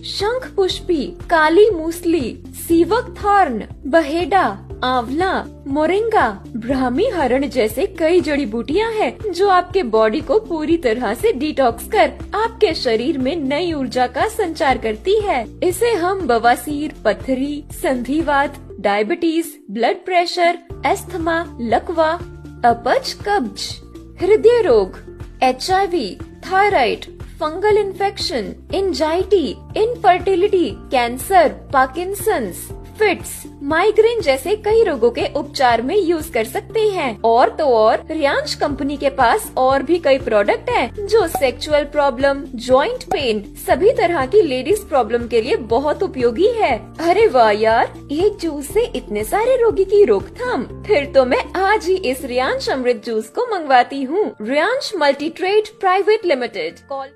शंख पुष्पी, काली मूसली, सीवक थॉर्न, बहेडा, आंवला, मोरिंगा, ब्राह्मी हरण जैसे कई जड़ी बूटियां हैं जो आपके बॉडी को पूरी तरह से डिटॉक्स कर आपके शरीर में नई ऊर्जा का संचार करती है। इसे हम बवासीर, पथरी, संधिवात, डायबिटीज, ब्लड प्रेशर, एस्थमा, लकवा, अपच, कब्ज, हृदय रोग, HIV, thyroid, fungal infection, anxiety, infertility, cancer, Parkinson's, fits, migraine जैसे कई रोगों के उपचार में यूज कर सकते हैं। और तो और रियांश कंपनी के पास और भी कई प्रोडक्ट हैं जो सेक्सुअल प्रॉब्लम, जॉइंट पेन, सभी तरह की लेडीज प्रॉब्लम के लिए बहुत उपयोगी है। अरे वाह यार, एक जूस से इतने सारे रोगी की रोकथाम। फिर तो मैं आज ही इस रियांश अमृत जूस को मंगवाती हूँ। Riyansh multi trade private limited. Call